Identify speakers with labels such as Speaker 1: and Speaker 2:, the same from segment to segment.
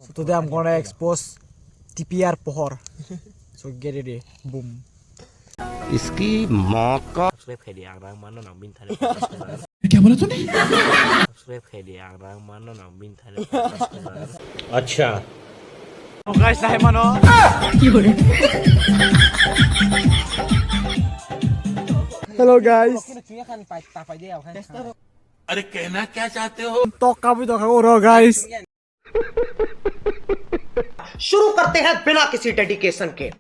Speaker 1: So today I'm gonna expose TPR pohor. So get ready. Boom.
Speaker 2: इसकी माँ का
Speaker 1: क्या बोला तूने?
Speaker 2: अच्छा
Speaker 1: Oh guys, nahi mano. Hello guys.
Speaker 2: अरे कहना क्या चाहते हो
Speaker 1: Toka bhi toka ho raha guys.
Speaker 3: शुरू करते हैं बिना किसी डेडिकेशन के।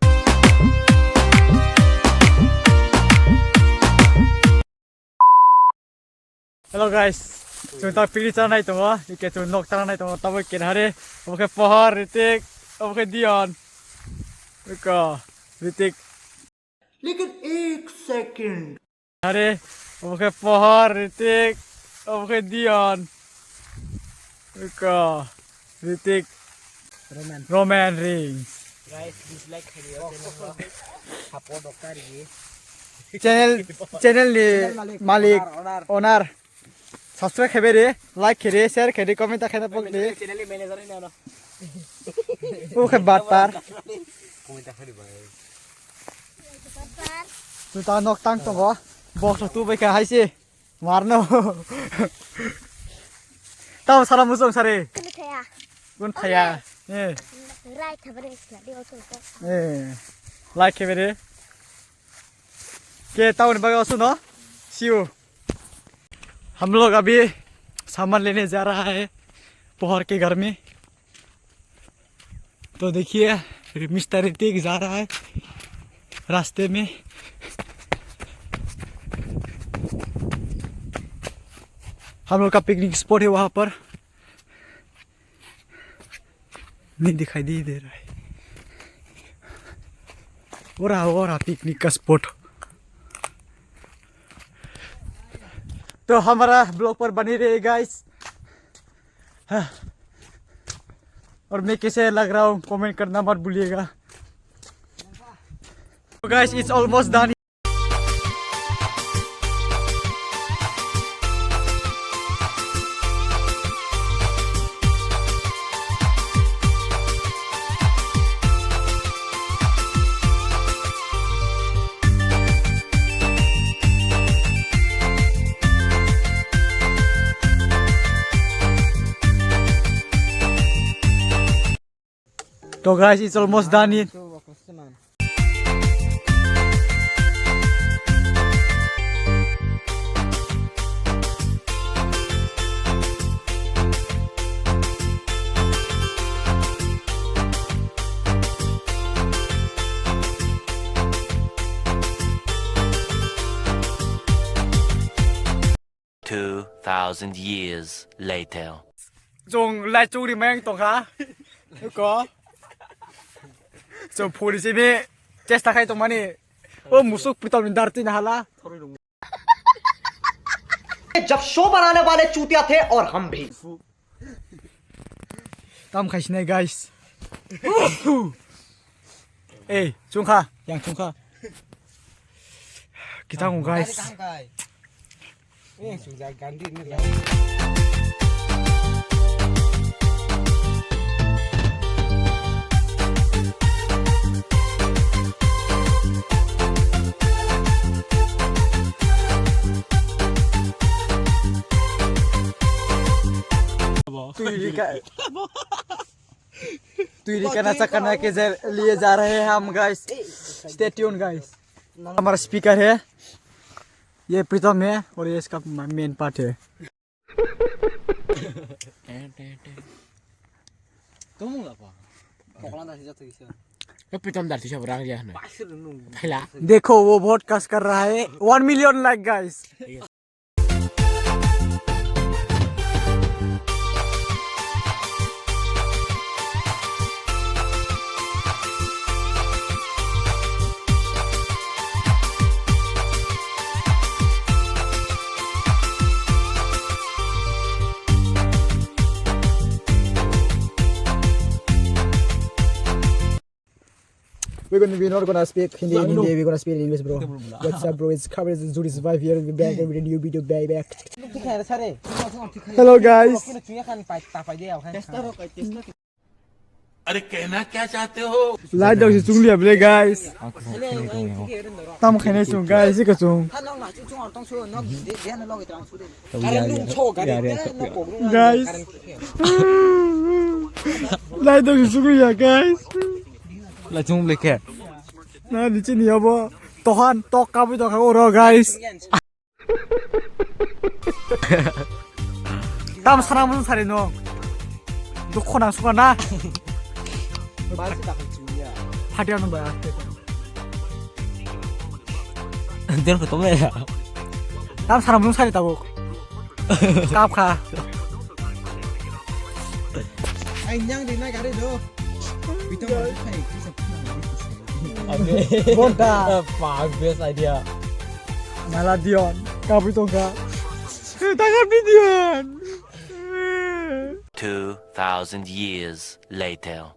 Speaker 1: Hello guys. So ta pili chana nai tongo. Ike tu nok chana nai tongo. Tabo kinhare. Oke pohor Ritik. Oke Dion. Ika Ritik.
Speaker 3: लेकिन एक second
Speaker 1: Hare. Oke pohor Ritik. Oke Dion. Ika Ritik. Roman rings.
Speaker 3: Guys dislike करिए support करिए
Speaker 1: Channel ni malik owner subscribe khere like khere share khere comment khere pokle
Speaker 3: channel manager है ना
Speaker 1: oke bat par
Speaker 3: comment करि भाई
Speaker 1: tu ta nok tang tongo box tu bai ka haise marno tao sara musong sare gun thaya
Speaker 4: Right, have
Speaker 1: like khere के town बगा सुनो शिव हम लोग अभी सामान लेने जा रहा है पोहर के घर में तो देखिए मिस्टर ऋतिक जा रहा है रास्ते में हम लोग का पिकनिक स्पॉट है वहां पर नहीं दिखाई दे रहा है हो रहा पिकनिक का स्पॉट तो हमारा ब्लॉग पर बनी रहे गाइस और मैं कैसे लग रहा हूँ कमेंट करना मत भूलिएगा तो guys it's almost done と guys, it's almost done in.
Speaker 2: $2,000 years later.
Speaker 1: Dùng lại chú đi mấy anh tổng hả? Có. So police ini cesta khai tong mani oh musuk pitam darti na hala
Speaker 3: जब show बनाने वाले चूतिया थे और हम भी
Speaker 1: tam khai snai guys eh chungkha yang chungkha kita ngong guys
Speaker 3: eh sudah ganti ni
Speaker 1: तुरी का नाचा करने के लिए जा रहे हैं हम गाइस स्टे ट्यून गाइस हमारा स्पीकर है ये प्रीतम है और ये इसका मेन पार्ट है देखो वो बहुत कस कर रहा है 1 million like guys We're not gonna speak Hindi in Hindi, we're gonna speak in English, bro. What's up, bro? It's covered as Zuri survive here. We'll be back with a new video, baby. Hello, guys.
Speaker 2: अरे कहना क्या चाहते हो
Speaker 1: Lai đâu thì chúng liệp đây guys. Tam khai này chúng guys cái chúng. Guys. Lai đâu thì chúng liệp guys.
Speaker 5: Là chung lịch kẹt.
Speaker 1: Nah di sini ya bo. Tohan tok kamu tok aku ro guys. Tam 사람 무슨 살이 너. 너 코낭 수가나. 파티하는 거야.
Speaker 5: Tên của tóm này à?
Speaker 1: 다음 사람 무슨 살이다고. 깝카.
Speaker 6: Anh nhang đến nay cái đấy đâu? Vì tao nói phải cái sập
Speaker 1: 뭔다.
Speaker 5: Best idea.
Speaker 1: 말라디온. 까불던가. 나가비디온.
Speaker 2: 2,000 years later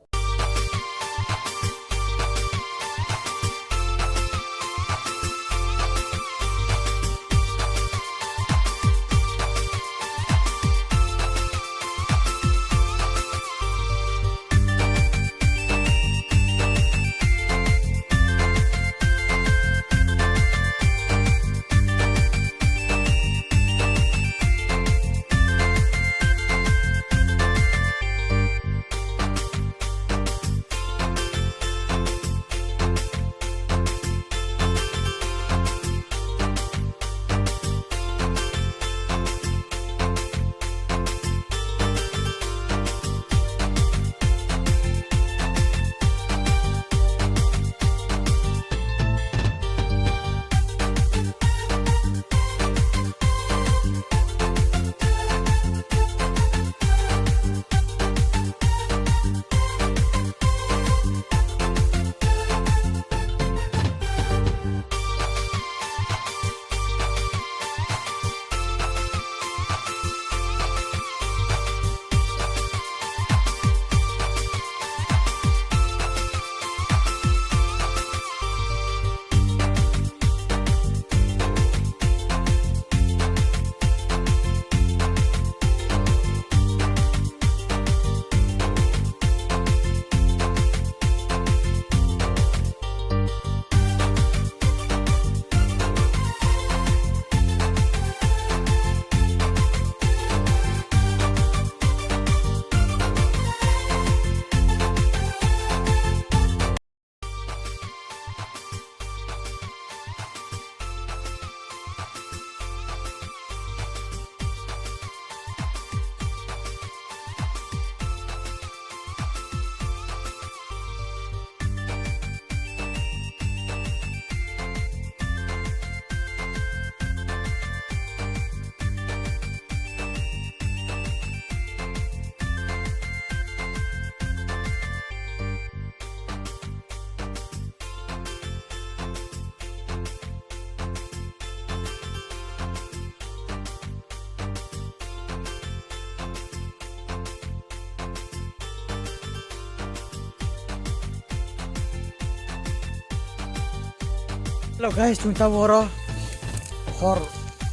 Speaker 1: Hello guys, chúng ta vừa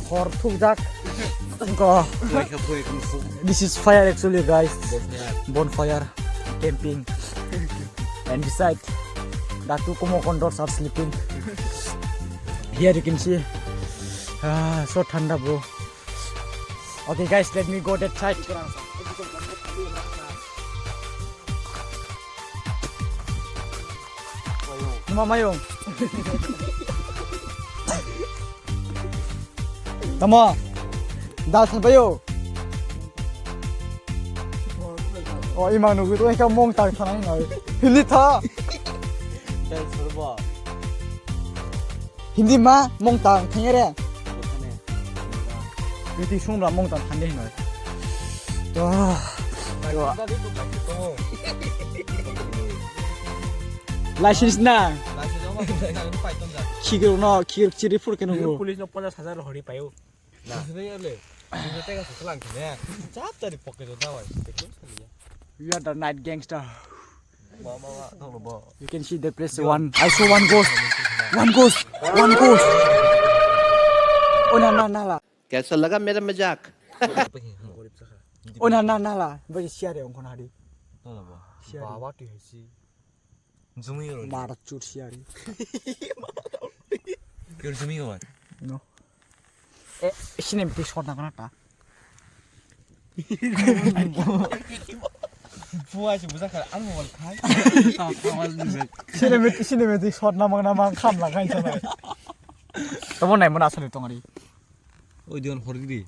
Speaker 1: hor thúc giác. Có. This is fire actually guys. Bonfire camping. And beside the two Komo condors are sleeping. Here you can see. So thanda bro. Okay guys, let me go that side. Mamayong. Tama. Dal san bayo. Oh, imang nugu to ikaw mong tag tanang ngai. Hindi tha.
Speaker 5: Đây số bò.
Speaker 1: Hindi ma mong tang thangere. Yuti sum la mong tang thande ngai. To. Ayo. License na. 키그로 나 키그 지리 풀게 놓고.
Speaker 5: Police nó 뽑아 사자를 허리 봐요. 나. 선생님들. 이거 때가 좋을랑 그네. 짭짜리 벗겨서 나와.
Speaker 1: We are the night gangster.
Speaker 5: 뭐 더 뭐.
Speaker 1: You can see the place one. I saw one ghost. One ghost. One ghost. Oh na la.
Speaker 2: कैसा लगा मेरा मजाक
Speaker 1: Oh na la. Bagi siya de ong konari.
Speaker 5: Bawa tu hesi. Zooming on.
Speaker 1: Barat chut siari.
Speaker 5: You're zooming on.
Speaker 1: No. Sini mesti shot nak nata.
Speaker 5: Buat sih bukan kalau anu wal kai.
Speaker 1: Sini mesti shot namang kham lah kan sana. Kamu naik mana asal itu ngari?
Speaker 5: Oh jangan horgi.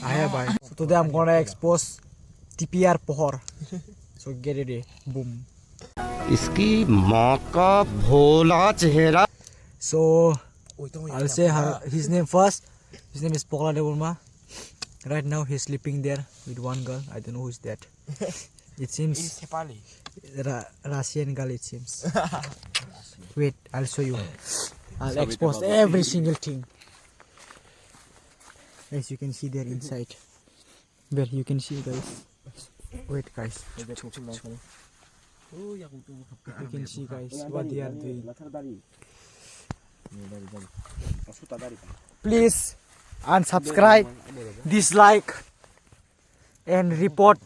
Speaker 1: Ayo bye. So today I'm gonna expose TPR pohor. So get ready. Boom.
Speaker 3: इसकी माँ का भोला चेहरा
Speaker 1: So I'll say his name first. His name is Pokla Deburma. Right now he's sleeping there with one girl. I don't know who's that. It seems Russian girl. It seems. Wait, I'll show you. I'll expose every single thing. As you can see there inside. Where you can see guys. Wait guys. You can see guys what they are doing. Please unsubscribe, dislike and report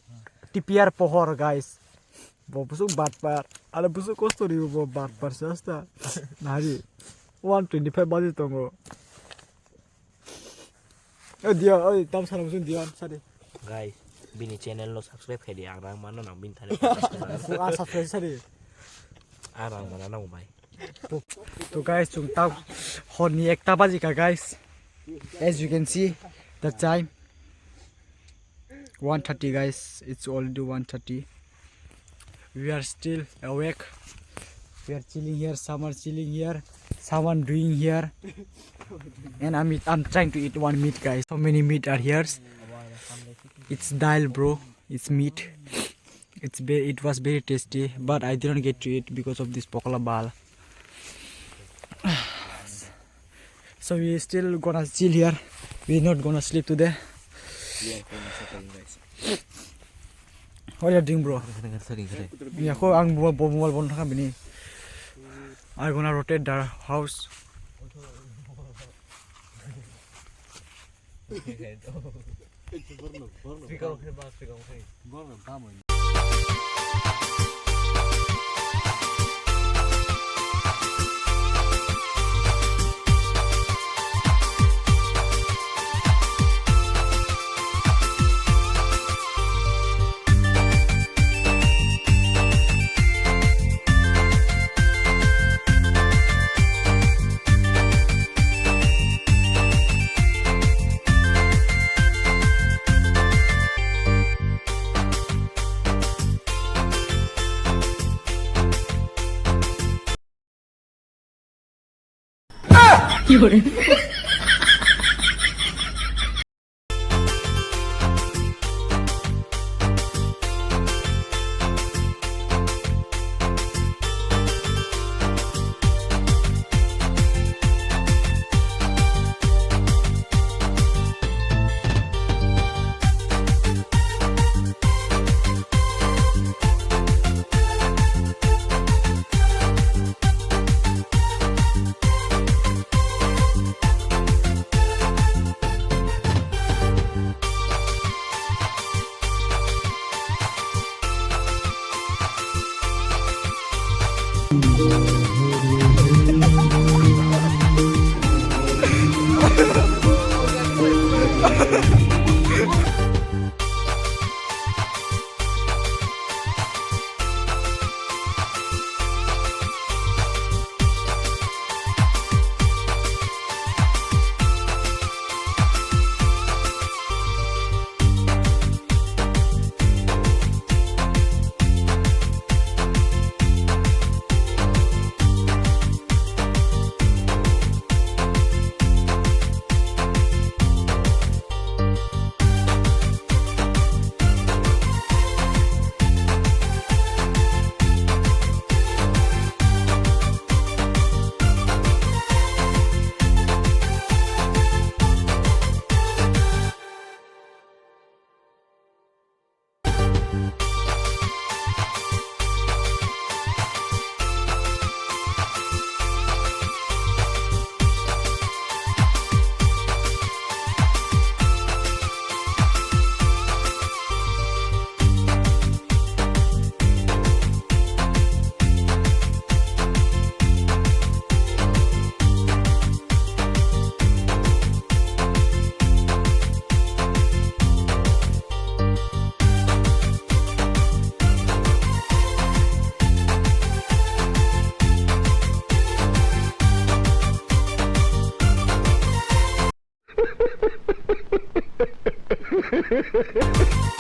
Speaker 1: TPR pohor guys. Busuk batpar. Ada busuk kosto di batpar sasta. Nari 125 badi tongo. Oh dia, oh tam salam sun dia sade.
Speaker 2: Guys, bini channel lo subscribe kaya di arang mana nang bintang.
Speaker 1: Full subscribe sade.
Speaker 2: Arang mana nang umay.
Speaker 1: So guys, chung tao honi ekta baji ka guys. As you can see, the time 1:30 guys. It's already 1:30. We are still awake. We are chilling here. Some are chilling here. Someone doing here. And I'm trying to eat one meat guys. So many meat are here. It's dal bro. It's meat. It was very tasty, but I didn't get to eat because of this pokla bal. So we still gonna chill here. We're not gonna sleep today. What are you doing, bro? Yeah, I'm gonna rotate the house.
Speaker 3: है